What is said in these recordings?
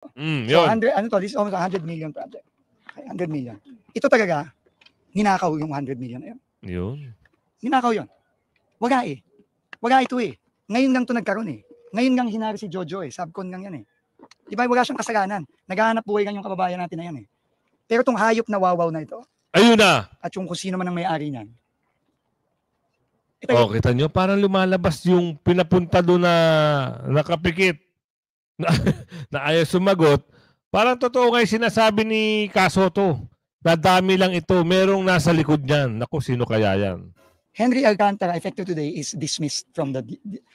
So, Yun. 100, ano to, this is almost 100 million project. Okay, 100 million. Ito talaga, ninakaw yung 100 million na yun. Yun. Ninakaw yun. Wala eh. Wala ito eh. Ngayon lang ito nagkaroon eh. Ngayon lang hinari si Jojo eh. Subcon lang yan eh. Di ba wala siyang kasalanan. Naghahanap buhay lang yung kababayan natin na yan eh. Pero itong hayop na wawaw na ito. Ayun na. At yung kung sino man ang may-ari niyan. Oh, kita nyo, parang lumalabas yung pinapunta doon na nakapikit. Na ayaw sumagot. Parang totoo nga yung sinasabi ni Kasoto. Dadami lang ito. Merong nasa likod niyan. Naku, sino kaya yan? Henry Alcantara, effective today, is dismissed from the...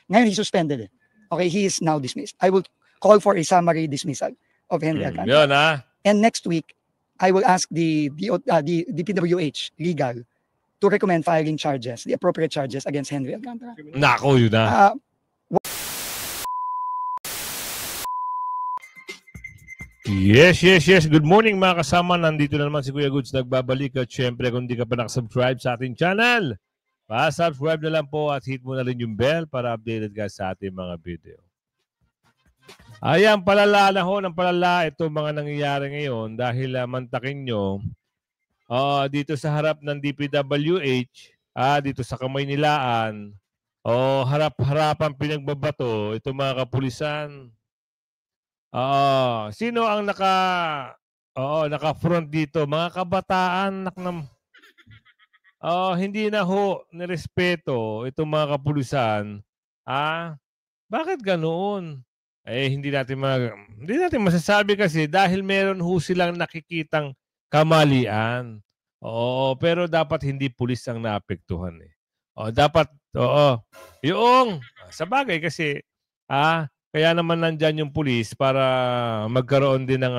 Ngayon, he suspended it. Okay, he is now dismissed. I will call for a summary dismissal of Henry Alcantara. Yun, ha? And next week, I will ask the PWH legal to recommend filing charges, the appropriate charges against Henry Alcantara. Nako, yun na. Yes. Good morning mga kasama. Nandito na naman si Kuya Goods nagbabalik. At syempre kung di ka pa nakasubscribe sa ating channel, pa-subscribe na lang po at hit mo na rin yung bell para updated ka sa ating mga video. Ayan, palala na ho ng palala ito mga nangyayari ngayon dahil mantakin nyo dito sa harap ng DPWH, dito sa Kamay Nilaan, harap-harapan pinagbabato itong mga kapulisan. Sino ang naka-front dito? Mga kabataan, hindi na ho nirespeto itong mga kapulisan. Bakit ganoon? Hindi natin masasabi kasi dahil meron ho silang nakikitang kamalian. Pero dapat hindi pulis ang naapektuhan eh. Yung sa bagay kasi kaya naman nandyan yung pulis para magkaroon din ng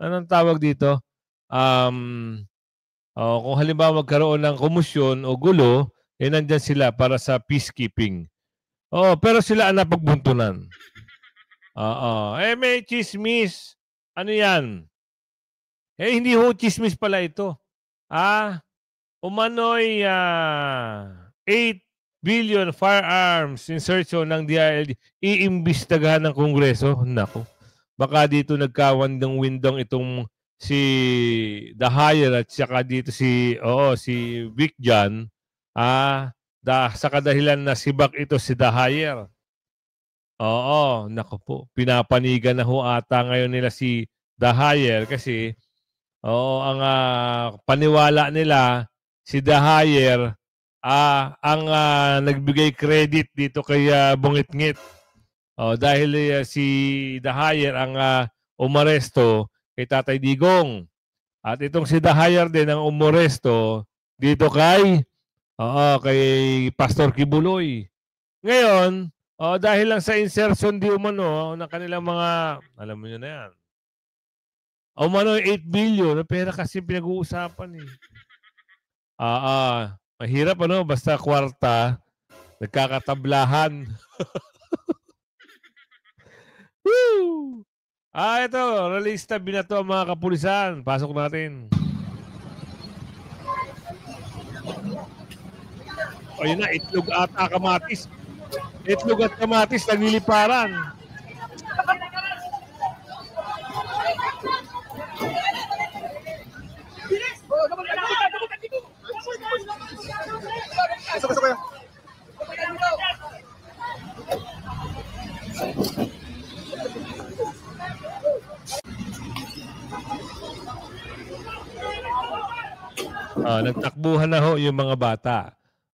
anong tawag dito? Kung halimbawa magkaroon ng komusyon o gulo, nandyan sila para sa peacekeeping. Pero sila ang napagbuntunan. May chismis. Ano yan? Hindi ho chismis pala ito. Umano'y 8 billion firearms insertion ng DILG iimbestigahan ng Kongreso. Nako. Baka dito nagkawan ng windong itong si Dahayer at saka dito si Vic Jan. Sa kadahilan na sibak ito si Dahayer. Nako po. Pinapanigan na ho ata ngayon nila si Dahayer kasi ang paniwala nila si Dahayer ang nagbigay credit dito kay Bungitngit. Dahil si Dahayer ang umaresto kay Tatay Digong. At itong si Dahayer din ang umaresto dito kay Pastor Kibuloy. Ngayon, dahil lang sa insertion di umano ng kanilang mga, alam mo nyo na yan. Umano 8 billion na pera kasi pinag-uusapan eh. Mahirap basta kwarta, nagkakatablahan. Woo! Ito, release tab na to ang mga kapulisan. Pasok natin. Yun na, itlog ata kamatis. Itlog at kamatis nagliliparan. Nagtakbuhan na ho yung mga bata.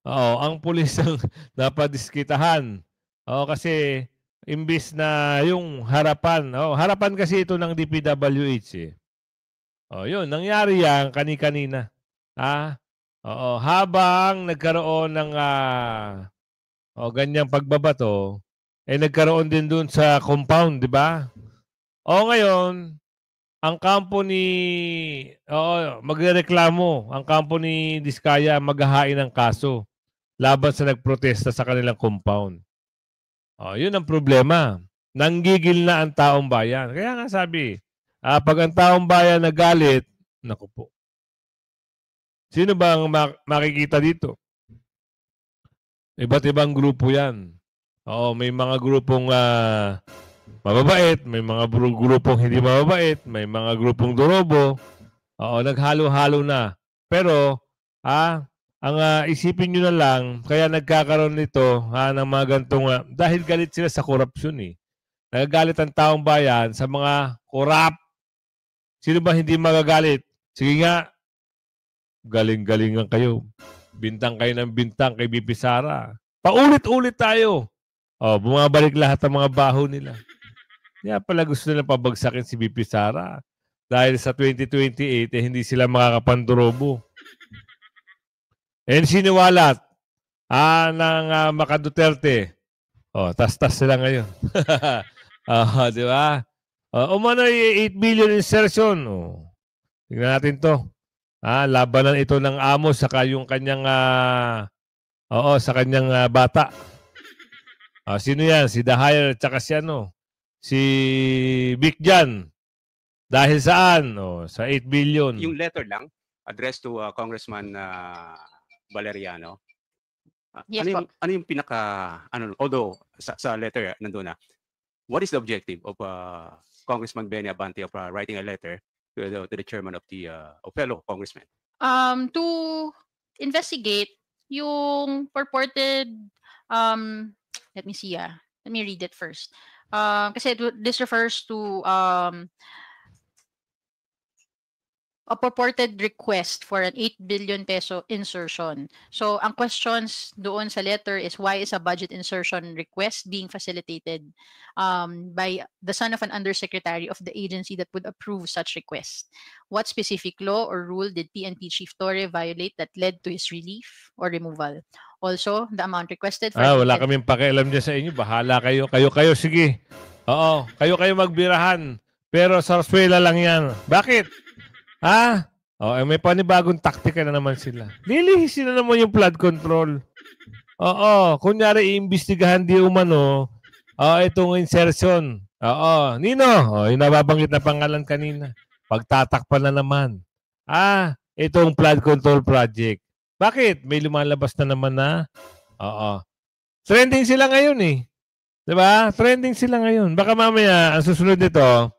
Ang pulis ang napadiskitahan. Kasi imbis na yung harapan. Harapan kasi ito ng DPWH eh. Yun, nangyari yan kani-kanina. Habang nagkaroon ng ganyang pagbabato, nagkaroon din dun sa compound, di ba? Ngayon, ang kampo ni magrereklamo, ang kampo ni Diskaya maghahain ng kaso laban sa nagprotesta sa kanilang compound. Yun ang problema. Nanggigil na ang taong bayan. Kaya nga sabi, pag ang taong bayan nagalit, naku po. Sino ba ang makikita dito? Iba't ibang grupo yan. May mga grupong mababait, may mga grupong hindi mababait, may mga grupong durobo. Oo, naghalo-halo na. Pero, ang isipin nyo na lang, kaya nagkakaroon nito ng mga gantong, dahil galit sila sa korupsyon eh. Nagagalit ang taong bayan sa mga korap. Sino ba hindi magagalit? Sige nga, galing-galingan kayo. Bintang kayo ng bintang kay BP Sara. Paulit-ulit tayo. Bumabalik lahat ng mga baho nila. Kaya pala gusto nilang pabagsakin si BP Sara. Dahil sa 2028, hindi sila makakapandurobo. And siniwalat ng Maka Duterte. Tas-tas sila ngayon. Di ba? Umano 8 billion insertion. Tingnan natin to. Labanan ito ng amo saka yung kanyang sa kanyang bata. Sino yan? Si Dahayer at saka si si Vic Jan. Dahil saan? Sa 8 billion. Yung letter lang addressed to Congressman Valeriano. Yes, ano yung pinaka although sa letter nandoon na, what is the objective of Congressman Benny Abante of writing a letter to the chairman of the fellow congressman? To investigate yung purported let me see, let me read it first. Kasi this refers to a purported request for an 8 billion peso insertion. So, ang questions doon sa letter is, why is a budget insertion request being facilitated by the son of an undersecretary of the agency that would approve such request? What specific law or rule did PNP Chief Torre violate that led to his relief or removal? Also, the amount requested for... Wala kaming pakialam dyan sa inyo. Bahala kayo. Kayo, sige. Oo, kayo magbirahan. Pero sarswela lang yan. Bakit? May panibagong taktika na naman sila. Lilihisin na naman yung flood control. Kunyari iimbestigahan di umano, itong insertion. Nino, yung nababanggit na pangalan kanina. Pagtatakpan na naman. Itong flood control project. Bakit? May lumalabas na naman na. Trending sila ngayon eh. Diba? Trending sila ngayon. Baka mamaya, ang susunod nito,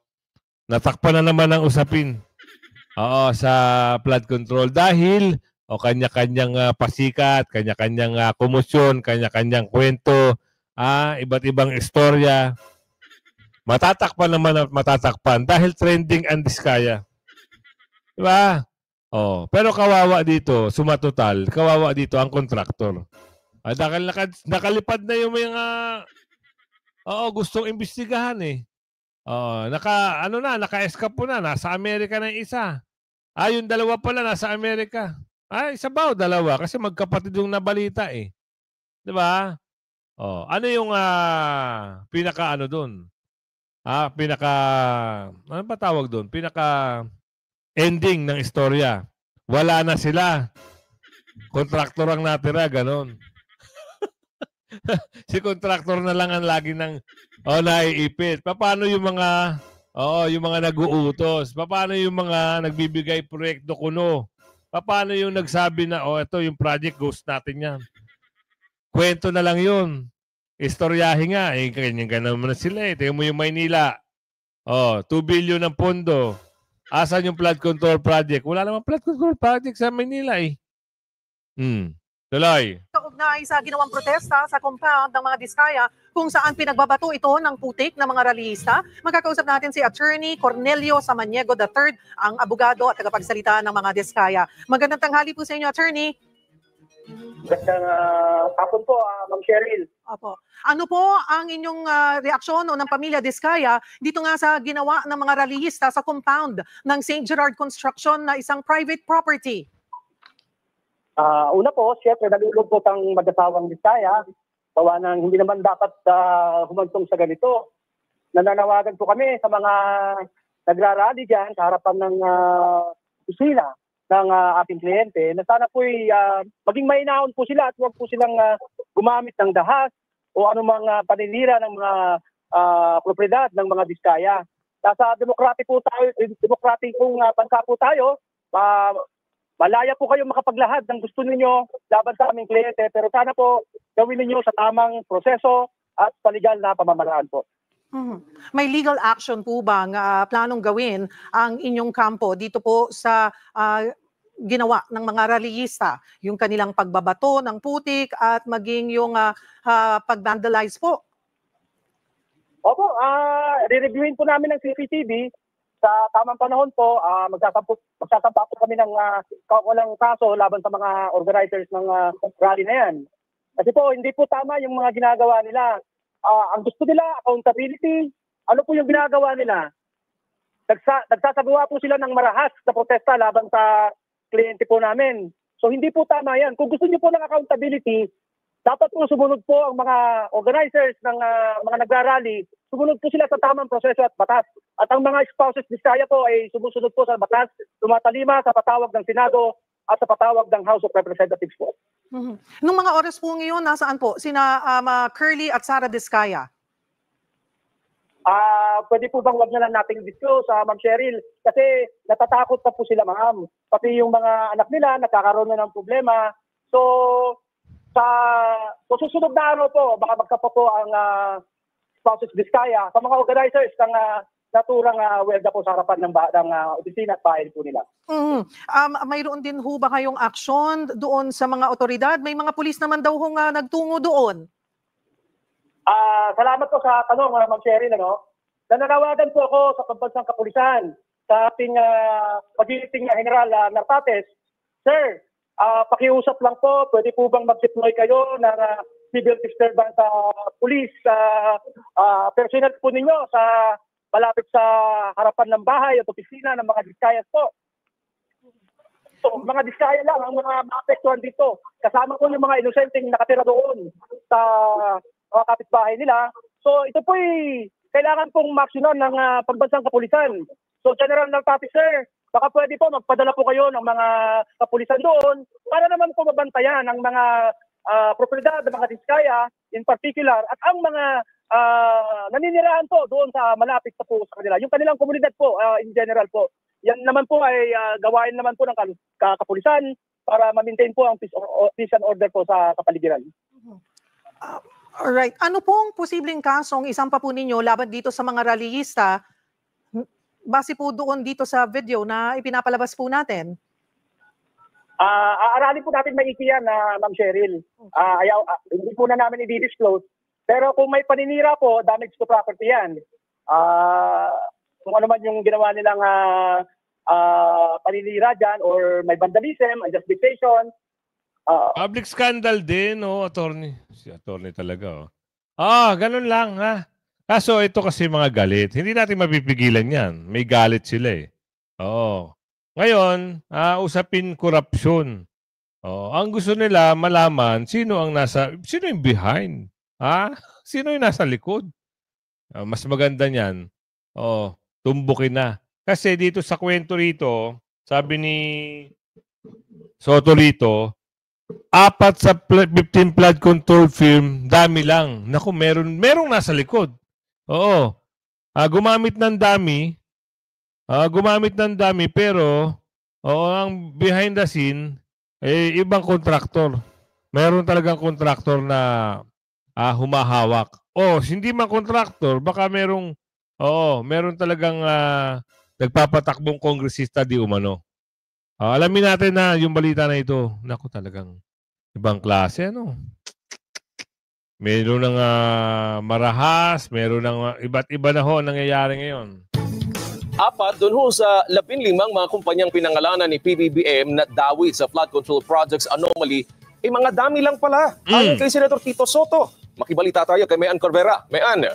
natakpan na naman ang usapin. Sa flood control dahil kanya-kanyang pasikat, kanya-kanyang komosyon, kanya-kanyang kwento, iba't ibang istorya. Matatakpan naman at matatakpan dahil trending ang Diskaya. Diba? Pero kawawa dito, sumatotal, kawawa dito ang kontraktor. Dahil nakalipad na yung mga gustong imbestigahan eh. Naka-escape po na. Nasa Amerika na isa. Yung dalawa pala nasa Amerika. Isa ba o dalawa? Kasi magkapatid yung nabalita eh. Diba? Ano yung pinaka doon? Ano ba tawag doon? Pinaka ending ng istorya. Wala na sila. Kontraktor ang natira, ganon. Si kontraktor na lang ang lagi ng naiipit. Paano yung mga nag-uutos? Paano yung mga nagbibigay proyekto kuno? Paano yung nagsabi na ito yung project, ghost natin yan? Kwento na lang yun. Istoryahin nga. Ganyan naman na sila eh. Tingnan mo yung Maynila. 2 billion ng pondo. Asan yung flood control project? Wala namang flood control project sa Maynila eh. Tuloy. Kaugnay sa ginawang protesta sa compound ng mga Diskaya kung saan pinagbabato ito ng putik ng mga rallyista. Magkakausap natin si Attorney Cornelio Samaniego III, ang abogado at tagapagsalita ng mga Diskaya. Magandang tanghali po sa inyo, Attorney. Magandang hapon po, Ma'am Cheryl. Opo. Ano po ang inyong reaksyon o ng pamilya Diskaya dito nga sa ginawa ng mga rallyista sa compound ng St. Gerard Construction na isang private property? Una po, siyempre, nalulungkot ang mag-asawang Diskaya. Gawa ng hindi naman dapat humantong sa ganito. Nananawagan po kami sa mga nagrarally dyan sa harapan ng opisina ng ating kliyente na sana po maging mainahon po sila at huwag po silang gumamit ng dahas o anumang paninira ng mga propriedad ng mga Diskaya. Sa demokratikong bansa po tayo, malaya po kayo makapaglahad ng gusto ninyo laban sa aming kliyente, pero sana po gawin ninyo sa tamang proseso at paligal na pamamaraan po. May legal action po ba nga planong gawin ang inyong kampo dito po sa ginawa ng mga rallyista, yung kanilang pagbabato ng putik at maging yung pag-vandalize po? Opo, re-reviewin po namin ng CCTV. Sa tamang panahon po, magsasampa po kami ng walang kaso laban sa mga organizers ng rally na yan. Kasi po, hindi po tama yung mga ginagawa nila. Ang gusto nila, accountability. Ano po yung ginagawa nila? Nagsasagawa po sila ng marahas na protesta laban sa kliyente po namin. So hindi po tama yan. Kung gusto niyo po ng accountability, dapat po sumunod po ang mga organizers ng mga nagrarally, sumunod po sila sa tamang proseso at batas. At ang mga spouses Vizcaya po ay sumusunod po sa batas, tumatalima sa patawag ng Senado at sa patawag ng House of Representatives po. Nung mga oras po ngayon, nasaan po? Sina Curly at Sara Vizcaya? Pwede po bang wag na lang nating disclose, Ma'am Cheryl? Kasi natatakot pa po sila, ma'am. Pati yung mga anak nila, nagkakaroon na ng problema. So, sa susunod na araw po, baka magkapa po ang spouses Vizcaya sa mga organizers ng naturang welda po sa harapan ng opisina at bahay po nila. Mayroon din ho ba kayong aksyon doon sa mga otoridad? May mga pulis naman daw ho nga nagtungo doon. Salamat po sa tanong, Ma'am Cheryl. Nananawagan po ako sa pambansang kapulisan sa ating pagiging General Nartates. Sir, pakiusap lang po, pwede po bang mag-deploy kayo ng civil disturbance sa police, personnel po ninyo sa malapit sa harapan ng bahay at opisina ng mga Vizcayas po. So, mga Vizcaya lang ang mga maapektuhan dito. Kasama po yung mga inosenteng nakatira doon sa mga kapitbahay nila. So, ito po kailangan pong maksyonan ng pambansang kapulisan. So, General Nartates, sir, baka pwede po magpadala po kayo ng mga kapulisan doon para naman po mabantayan ang mga propiedad ng mga Vizcaya in particular at ang mga naninirahan po doon sa malapit sa po sa kanila. Yung kanilang komunidad po in general po. Yan naman po ay gawain naman po ng kapulisan para ma-maintain po ang peace and order po sa kapaligiran. Alright. Ano pong posibleng kasong isampa po ninyo laban dito sa mga rallyista base po doon dito sa video na ipinapalabas po natin? Aaralin po natin maiki yan, Ma'am Cheryl. Hindi po na namin i-disclose. Pero kung may paninira po, damage to property yan. Kung ano man yung ginawa nilang paninira dyan or may vandalism, unjust dictation. Public scandal din, attorney. Si attorney talaga, ganun lang, ha? Kaso ito kasi mga galit. Hindi natin mapipigilan yan. May galit sila, Oo. Ngayon, usapin korupsyon. Ang gusto nila malaman sino yung behind. Sino yung nasa likod? Mas maganda niyan. Tumbukin na. Kasi dito sa kwento rito, sabi ni Soto rito, 4 sa 15 flood control firm, dami lang. Naku, merong nasa likod. Oo. Gumamit ng dami, pero ang behind the scene, ibang kontraktor. Meron talagang kontraktor na humahawak. Hindi man kontraktor, baka meron talagang nagpapatakbong kongresista di umano. Alamin natin na yung balita na ito. Naku, talagang ibang klase, Meron ng marahas, meron ng iba't iba na ho nangyayari ngayon. 4 doon ho sa 15 mga kumpanyang pinangalanan ni PBBM na dawi sa flood control projects anomaly, mga dami lang pala. Ayon kay Senator Tito Soto. Makibalita tayo kay Mayan Corvera. Mayan.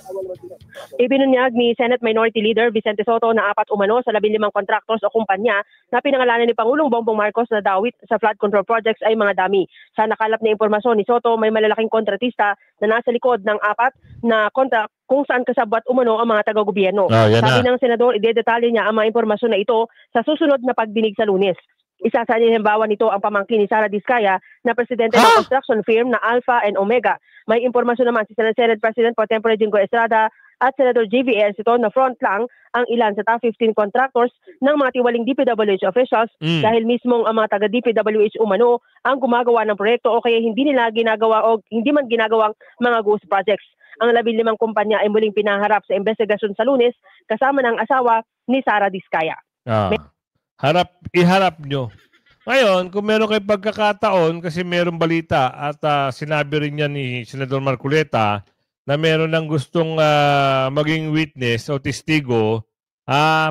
Ibinunyag ni Senate Minority Leader Vicente Soto na 4 umano sa 15 contractors o kumpanya na pinangalanan ni Pangulong Bongbong Marcos na dawit sa flood control projects ay mga dami. Sa nakalap na impormasyon ni Soto, may malalaking kontratista na nasa likod ng 4 na contract kung saan kasabwat umano ang mga taga-gobyerno. Sabi ng senador, idedetalye niya ang mga impormasyon na ito sa susunod na pagdinig sa Lunes. Isa sa halimbawa nito ang pamangkin ni Sara Vizcaya na presidente ng construction firm na Alpha and Omega. May impormasyon naman si Senate President Pro Tempore Jingo Estrada at Senator JV Ercito na front lang ang ilan sa top 15 contractors ng mga tiwaling DPWH officials dahil mismong ang mga taga-DPWH umano ang gumagawa ng proyekto o kaya hindi nila ginagawa o hindi man ginagawang mga ghost projects. Ang 15 kumpanya ay muling pinaharap sa investigasyon sa Lunes kasama ng asawa ni Sara Diskaya. Iharap nyo. Ngayon, kung meron kayo pagkakataon, kasi meron balita at sinabi rin niya ni Senador Marcoleta na meron ng gustong maging witness o testigo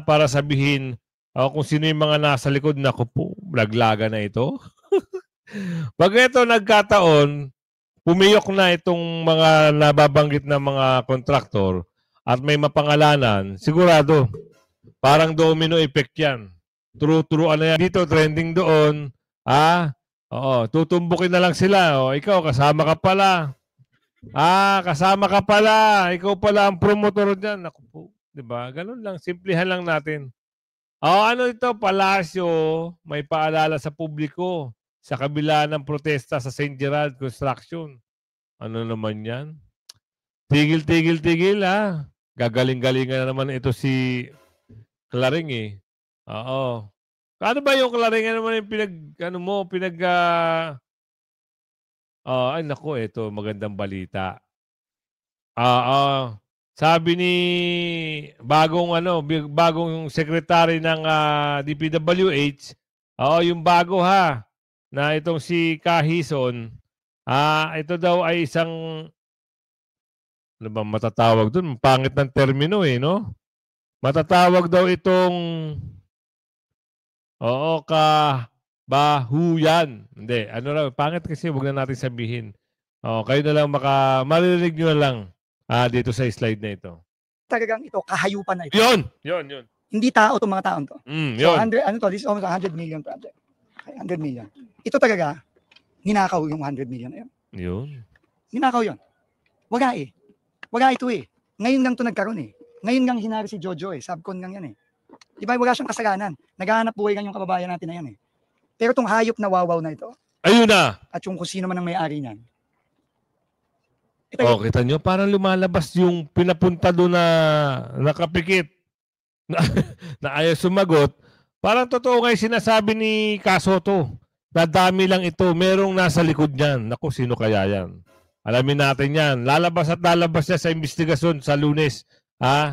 para sabihin kung sino yung mga nasa likod. Naku po, laglaga na ito. Pag ito nagkataon, pumiyok na itong mga nababanggit na mga kontraktor at may mapangalanan, sigurado, parang domino effect yan. True, ano yan. Dito, trending doon. Tutumbukin na lang sila. Ikaw, kasama ka pala. Kasama ka pala. Ikaw pala ang promotor dyan. Naku po. Diba? Ganun lang. Simplihan lang natin. Ano ito? Palasyo. May paalala sa publiko sa kabila ng protesta sa St. Gerald Construction. Ano naman yan? Tigil, ha? Gagaling-galingan na naman ito si Claring, eh. Oo. Ano ba yung Claring? Ano naman yung ay, naku, ito, magandang balita. Sabi ni bagong secretary ng DPWH, yung bago na itong si Kahison, ito daw ay isang, ano ba matatawag dun? Pangit ng termino no? Matatawag daw itong, kabahuyan. Hindi, pangit kasi, huwag na natin sabihin. Kayo na lang maririnig nyo na lang dito sa slide na ito. Talagang ito, kahayupan na ito. Yun. Hindi tao itong mga taon to. So, Yun. this is almost 100 million project. Okay, 100 million. Ito talaga, ninakaw yung 100 million na yun. Yun. Ninakaw yun. Waga ito Ngayon lang ito nagkaroon Ngayon lang hinari si Jojo Subcon lang yan Diba, wala siyang kasalanan. Naghahanap buhay lang yung kababayan natin na yan Pero itong hayop na wawaw na ito. Ayun na. At yung kung sino man ang may-ari niyan. Kita nyo, parang lumalabas yung pinapunta doon na nakapikit na ayaw sumagot. Parang totoo nga yung sinasabi ni Kasoto. Nadami lang ito. Merong nasa likod niyan. Naku, sino kaya yan? Alamin natin yan. Lalabas siya sa investigasyon sa Lunes.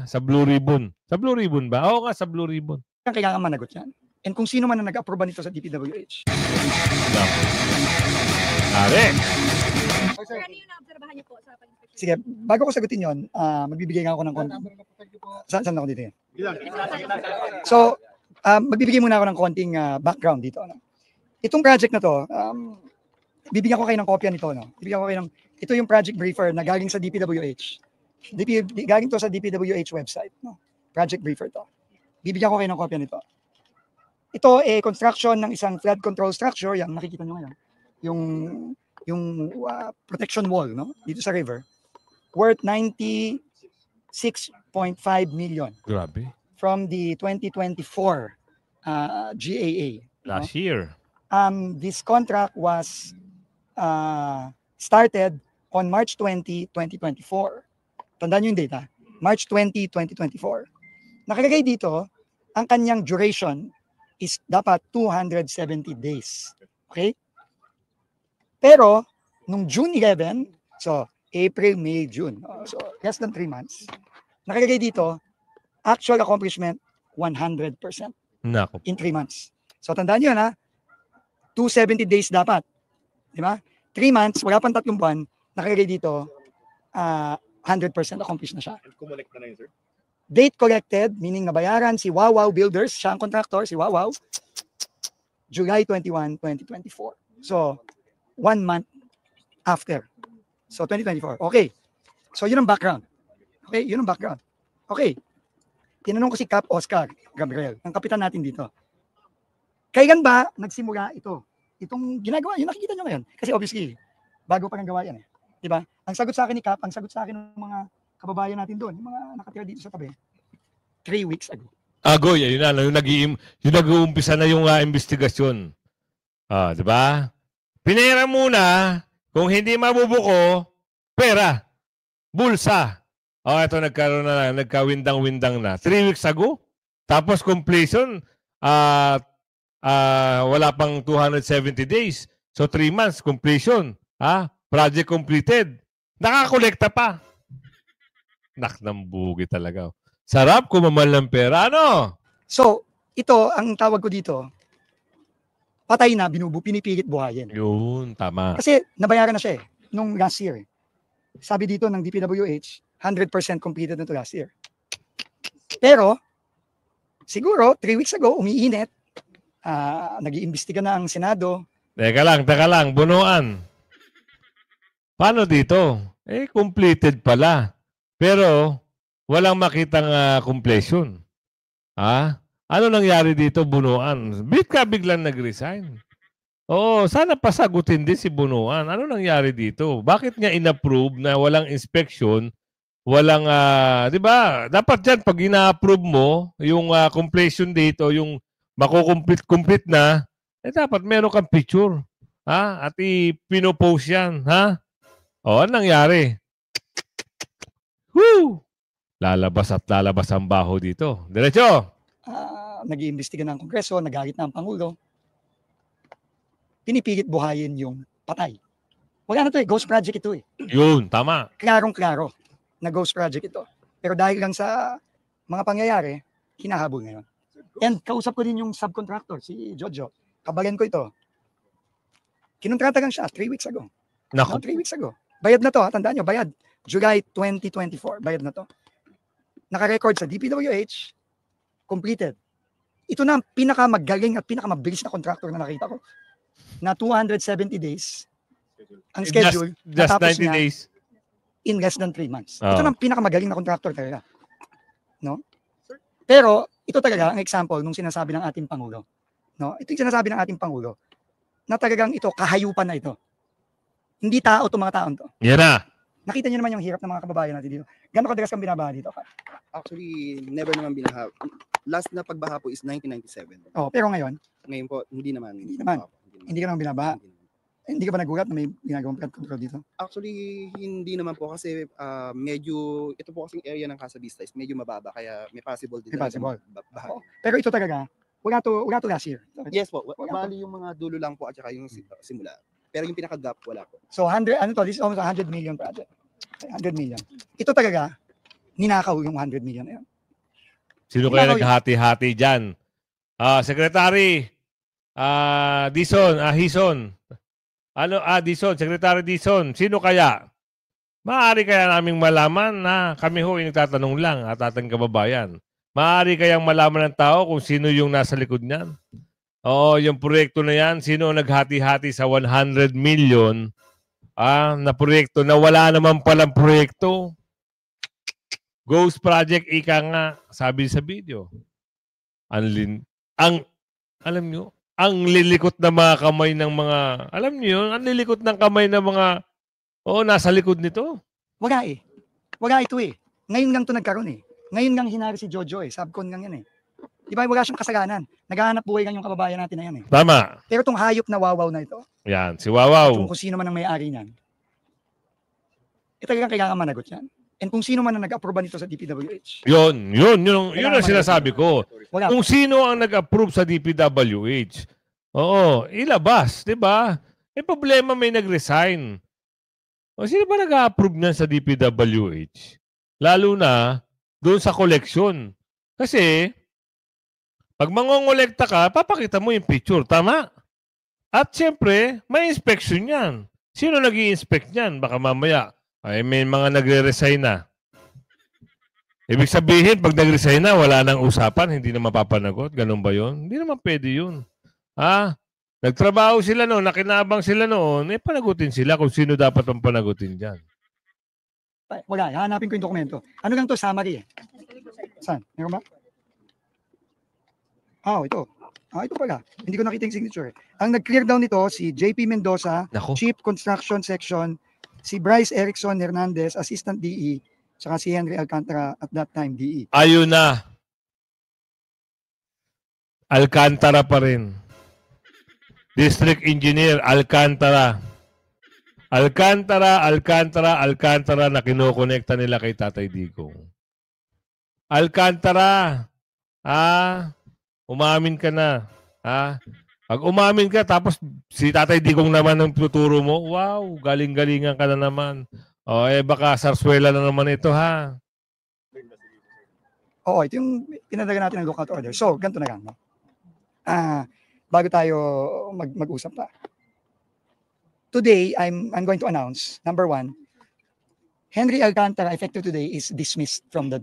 Sa Blue Ribbon. Sa Blue Ribbon ba? Oo nga, sa Blue Ribbon. Kailangan managot yan. And kung sino man ang nag-approve nito sa DPWH. Are. Sige, bago ko sagutin yon, magbibigay nga ako ng konting. Saan ako dito yan? So, magbibigay muna ako ng konting background dito. Itong project na to, bibigyan ko kayo ng kopya nito. Bibigyan ko kayo ng, ito yung project briefer na galing sa DPWH. Galing to sa DPWH website. Project briefer to. Bibigyan ko kayo ng kopya nito. Ito construction ng isang flood control structure, yang nakikita nyo ngayon. Yung protection wall dito sa river, worth 96.5 million. Grabe. From the 2024 GAA. Last year. This contract was started on March 20, 2024. Tandaan nyo yung data. March 20, 2024. Nakalagay dito, ang kanyang duration is dapat 270 days. Okay? Pero, nung June 11, so April, May, June, so less than 3 months, nakalagay dito, actual accomplishment, 100%. Nako. In 3 months. So, tandaan nyo 270 days dapat. Di ba? 3 months, wala pang 3 buwan, nakalagay dito, 100% accomplished na siya. Kumulik na yun, sir? Date collected, meaning nabayaran si Wawaw Builders, siya ang contractor, si Wawaw, July 21, 2024. So, 1 month after. So, 2024. Okay. So, yun ang background. Okay, yun ang background. Okay. Tinanong ko si Cap Oscar Gabriel, ang kapitan natin dito. Kailan ba nagsimula ito? Itong ginagawa, yung nakikita nyo ngayon. Kasi obviously, bago pa ng gawa yan Diba? Ang sagot sa akin ni Cap, ang sagot sa akin ng mga kababayan natin doon, yung mga nakatira dito sa tabi, 3 weeks ago. Agoy, yun na, yung nag-uumpisa na yung investigasyon. Diba? Pinera muna, kung hindi mabubuko, pera, bulsa. Ito nagkaroon na, nagkawindang-windang na. 3 weeks ago, tapos completion, wala pang 270 days. So 3 months completion. Project completed. Nakakolekta pa. Nak ng bugi talaga. Sarap kumamahal ng pera, ano? So, ito, ang tawag ko dito, patay na, pinipilit buhayin. Yun, tama. Kasi nabayaran na siya nung last year. Sabi dito ng DPWH, 100% completed na to last year. Pero, siguro, 3 weeks ago, umiinit. Nag-iimbestiga na ang Senado. Teka lang, bunuan. Paano dito? Completed pala. Pero, walang makitang completion. Ano nangyari dito, bunuan? Biglang nag-resign. Oo, sana pasagutin din si bunuan. Ano nangyari dito? Bakit niya in-approve na walang inspection, walang, di ba? Dapat dyan, pag ina-approve mo, yung completion date o yung makukomplete na, dapat meron kang picture. At ipinopost yan. Ano nangyari? Woo! Lalabas ang baho dito. Diretso! Nag-iimbestiga ng Kongreso, nagalit na ang Pangulo. Pinipilit buhayin yung patay. Wala na to ghost project ito Yun, tama. Klarong-klaro na ghost project ito. Pero dahil lang sa mga pangyayari, hinahabol ngayon. And kausap ko din yung subcontractor, si Jojo. Kabagan ko ito. Kinontrata lang siya 3 weeks ago. Naku. 3 weeks ago. Bayad na to, tandaan nyo, bayad. July 2024, bayad na to. Naka-record sa DPWH, completed. Ito na ang pinakamagaling at pinakamabilis na contractor na nakita ko. Na 270 days ang schedule. Just 90 days. In less than 3 months. Ito na ang pinakamagaling na contractor talaga. No? Pero, ito talaga ang example nung sinasabi ng ating Pangulo. No? Ito yung sinasabi ng ating Pangulo na talagang ito, kahayupan na ito. Hindi tao itong mga taon to. Yan na. Nakita niyo naman yung hirap ng mga kababayan natin dito. Gano'ng kadalas kang binabaha dito? Actually, never naman binaha. Last na pagbaha po is 1997. Pero ngayon? Ngayon po, hindi naman. Hindi ka naman binabaha. Hindi ka ba nagulat na may ginagawang flood control dito? Actually, hindi naman po kasi medyo, ito po kasing area ng Casa Vista is medyo mababa kaya may possible din. May possible. Pero ito talaga, wala to last year. Yes po, bali yung mga dulo lang po at saka yung simula. Pero yung pinaka-gap, wala po. So, this is almost 100 million project. 100 million. Ito talaga, ninakaw yung 100 million na yun. Sino kaya naghati-hati dyan? Secretary, Hison. Dison, Secretary Dison, sino kaya? Maaari kaya naming malaman na kami ho ay nagtatanong lang at ating kababayan. Maaari kayang malaman ng tao kung sino yung nasa likod niyan? Oo, yung proyekto na yan, sino naghati-hati sa 100 million na proyekto na wala naman palang proyekto? Ghost project, ika nga, sabi sa video. Alam nyo, ang lilikot na mga kamay ng mga, alam nyo yun, ang lilikot ng kamay ng mga, nasa likod nito. Wala ito Ngayon lang ito nagkaroon Ngayon lang hinari si Jojo Subcon lang yan Di ba, wala siyang kasalanan. Naghahanap buhay lang yung kababayan natin na yan Tama. Pero itong hayop na wawaw na ito. Yan, si Wawaw. Kung sino man ang may-ari niyan. Talagang kailangan managot yan. And kung sino man ang nag-approve nito sa DPWH. Yun ang sinasabi ko. Wala. Kung sino ang nag-approve sa DPWH. Ilabas, di ba? Problema may nag-resign. Sino ba nag-approve niyan sa DPWH? Lalo na doon sa collection. Kasi, pag mangongolekta ka, papakita mo yung picture. Tama? At siyempre, may inspection yan. Sino nag-i-inspect yan? Baka mamaya, may mga nagre-resign na. Ibig sabihin, pag nag-resign na, wala nang usapan, hindi na mapapanagot. Ganun ba yun? Hindi naman pwede yun. Nagtrabaho sila noon, nakinabang sila noon, panagutin sila kung sino dapat ang panagutin dyan. Wala, hanapin ko yung dokumento. Ano lang to, summary Saan? Meron ba? Ito. Ito pala. Hindi ko nakita yung signature. Ang nag-clear down nito, si JP Mendoza, Nako. Chief Construction Section, si Bryce Erickson Hernandez, Assistant DE, saka si Henry Alcantara at that time DE. Ayun na. Alcantara pa rin. District Engineer, Alcantara. Alcantara na kinokonekta nila kay Tatay Digong. Alcantara. Umamin ka na. Pag umamin ka, tapos si Tatay Digong naman ang tuturo mo, wow, galing-galingan ka na naman. Baka sarsuela na naman ito, ha? Oo, ito yung pinadala natin ng lookout order. So, ganito na lang. No? Bago tayo mag-usap pa. Today, I'm going to announce, number 1, Henry Alcantara, effective today, is dismissed from the...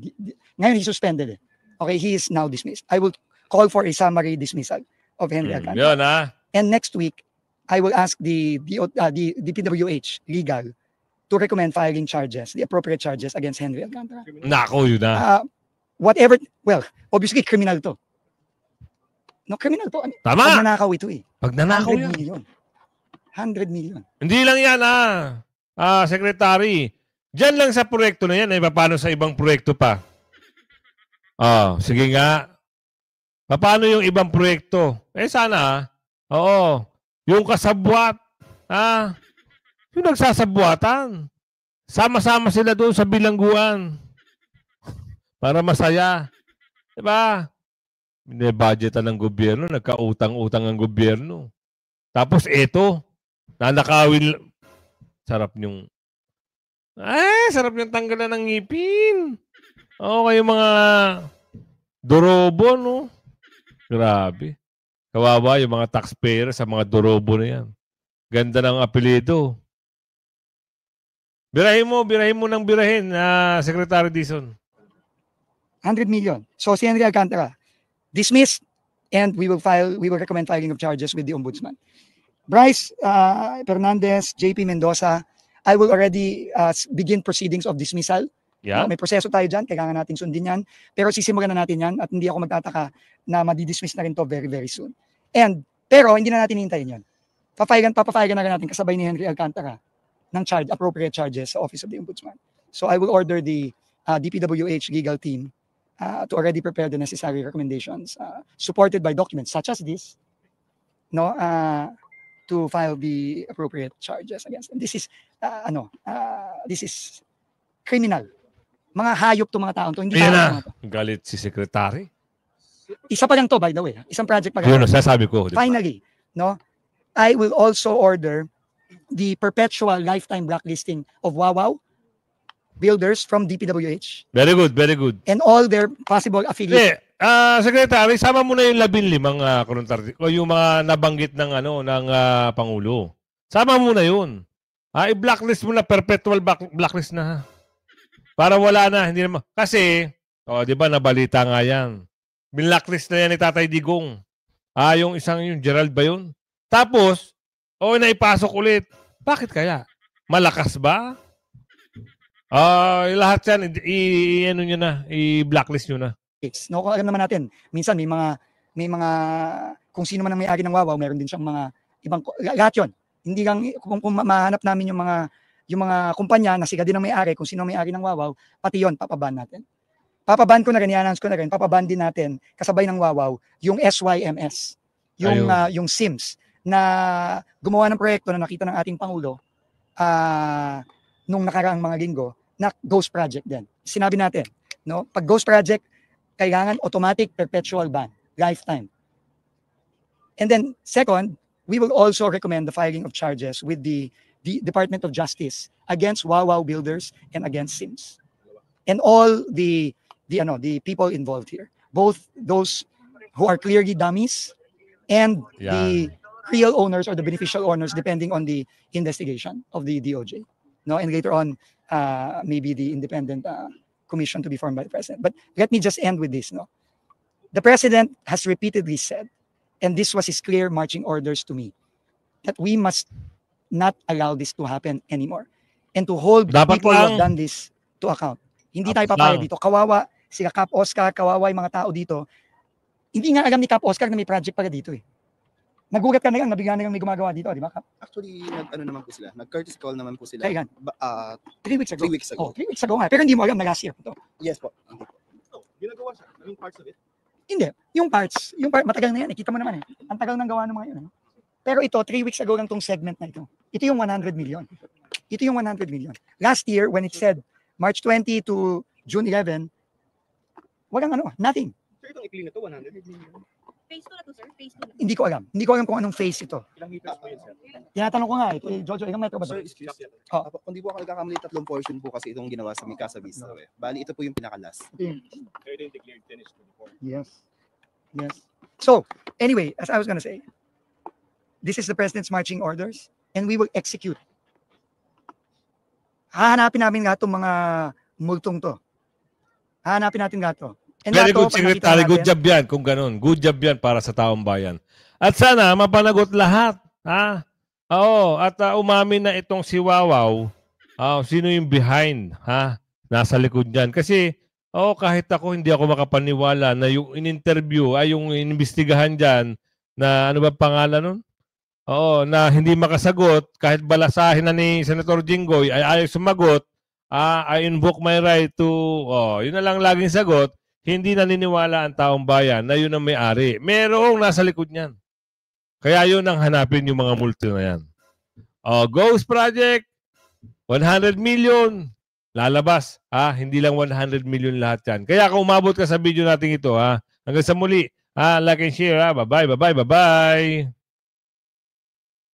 Ngayon, he's suspended. Okay, he is now dismissed. I will call for a summary dismissal of Henry Alcantara. Yun, ha? And next week, I will ask the PWH legal to recommend filing charges, the appropriate charges against Henry Alcantara. Nako, yun na. Whatever, well, obviously criminal to. No, criminal to. Tama! Pag nanakaw ito eh. Pag nanakaw 100 yan. million. 100 million. Hindi lang yan, Secretary. Diyan lang sa proyekto na yan, paano sa ibang proyekto pa? Sige nga. Paano yung ibang proyekto? Sana, oo. Yung kasabwat, yung nagsasabwatan. Sama-sama sila doon sa bilangguan. Para masaya. Diba? Budgetan ng gobyerno, nagkautang-utang ang gobyerno. Tapos ito, nanakawin. Sarap niyong tanggalan ng ngipin. Kayo mga dorobo, no? Grabe. Kawawa yung mga taxpayer sa mga dorobo na yan. Ganda ng apelido. Birahin mo ng birahin, Secretary Dizon. 100 million. So si Henry Alcantara, dismissed, and we will recommend filing of charges with the Ombudsman. Bryce Fernandez, JP Mendoza, I will already begin proceedings of dismissal. Yeah. May proseso tayo dyan, kailangan nating sundin yan. Pero sisimulan na natin yan at hindi ako magtataka na madidismiss na rin to very, very soon. Pero hindi na natin hintayin yan. Papayagan na rin natin kasabay ni Henry Alcantara ng appropriate charges sa Office of the Ombudsman. So I will order the DPWH legal team to already prepare the necessary recommendations supported by documents such as this, to file the appropriate charges against them. This is criminal. Mga hayop to mga taon to. Hindi Ayan tao na. Galit si Secretary. Isa pa lang to, by the way. Isang project pa Yun, lang. sasabi ko. Diba? Finally, I will also order the perpetual lifetime blacklisting of Wawaw builders from DPWH. Very good, very good. And all their possible affiliates. Secretary, sama mo na yung 15 kontrata o yung mga nabanggit ng Pangulo. Sama mo na yun. I-blacklist mo na, perpetual blacklist na. Para wala na, hindi naman. Kasi, di ba, nabalita nga yan. Blacklist na yan ni Tatay Digong. Yung Gerald ba yun? Tapos, naipasok ulit. Bakit kaya? Malakas ba? Lahat yan, i-blacklist nyo na. No, alam naman natin, minsan may mga kung sino man ang may-ari ng Wawaw, meron din siyang mga ibang lahat yun. Hindi lang kung mahanap namin yung mga kumpanya na siga din ang may-ari, kung sino ang may-ari ng Wawaw, pati yon papaban natin. Papaban ko na rin, i-announce ko na rin, papaban din natin kasabay ng Wawaw yung SYMS, yung SIMS na gumawa ng proyekto na nakita ng ating Pangulo nung nakaraang mga linggo na ghost project din. Sinabi natin, pag ghost project, kailangan automatic perpetual ban, lifetime. And then second, we will also recommend the filing of charges with the Department of Justice against Wawaw builders and against SIMS. And all the people involved here, both those who are clearly dummies and the real owners or the beneficial owners, depending on the investigation of the DOJ. And later on, maybe the independent commission to be formed by the president. But let me just end with this. The president has repeatedly said, and this was his clear marching orders to me, that we must not allow this to happen anymore and to hold people who have done this to account. Hindi tayo papayag dito. Kawawa sila Cap Oscar, kawawa yung mga tao dito. Hindi nga alam ni Cap Oscar na may project pala dito eh. Nagugat ka na lang, nabigyan na lang may gumagawa dito, di ba? Actually, naman po sila. Nag-courtesy call naman po sila. Kailan? 3 weeks ago. 3 weeks ago. 3 weeks ago nga. Pero hindi mo alam na last year po to. Yes po. Ginagawa siya? Yung parts of it? Hindi. Yung parts, matagal na yan. Kita mo naman eh. Ang tagal ng gawa ng mga yun. Pero ito, 3 weeks ago lang tong segment na ito. Ito yung 100 million. Ito yung 100 million. Last year, when it said March 20 to June 11, walang nothing. Sir, itong ikli na to, 100 million. Phase 2 na to, sir? Phase 2 na. Hindi ko alam. Hindi ko alam kung anong phase ito. Tinatanong ko nga eh, Jojo, ilang metro ba Sir, ito? excuse me. Oh. Kung di po ako nagkakamali, 3 portion po kasi itong ginawa sa Mikasa Vista. Bali, ito po yung pinaka-last. Yes. Yes. So, anyway, as I was gonna say, this is the President's marching orders and we will execute. Hahanapin namin nga itong mga multong to. Hahanapin natin nga to. And Very nga to, good, pag nakita Secretary. Good natin- job yan kung ganun. Good job yan para sa taong bayan. At sana mapanagot lahat. Ha? Oo. At umamin na itong si Wawaw. Sino yung behind? Ha? Nasa likod niyan. Kasi kahit ako hindi ako makapaniwala na yung in-interview ay yung inimbestigahan dyan na ano ba pangalan nun? Na hindi makasagot kahit balasahin na ni Senator Jinggoy ay ayaw sumagot. I invoke my right to yun na lang laging sagot. Hindi naniniwala ang taong bayan na yun ang may-ari. Merong nasa likod niyan. Kaya yun ang hanapin yung mga multo na yan. Ghost Project, 100 million. Lalabas. Hindi lang 100 million lahat yan. Kaya kung umabot ka sa video natin ito, hanggang sa muli, like and share. Bye-bye, bye-bye, bye-bye.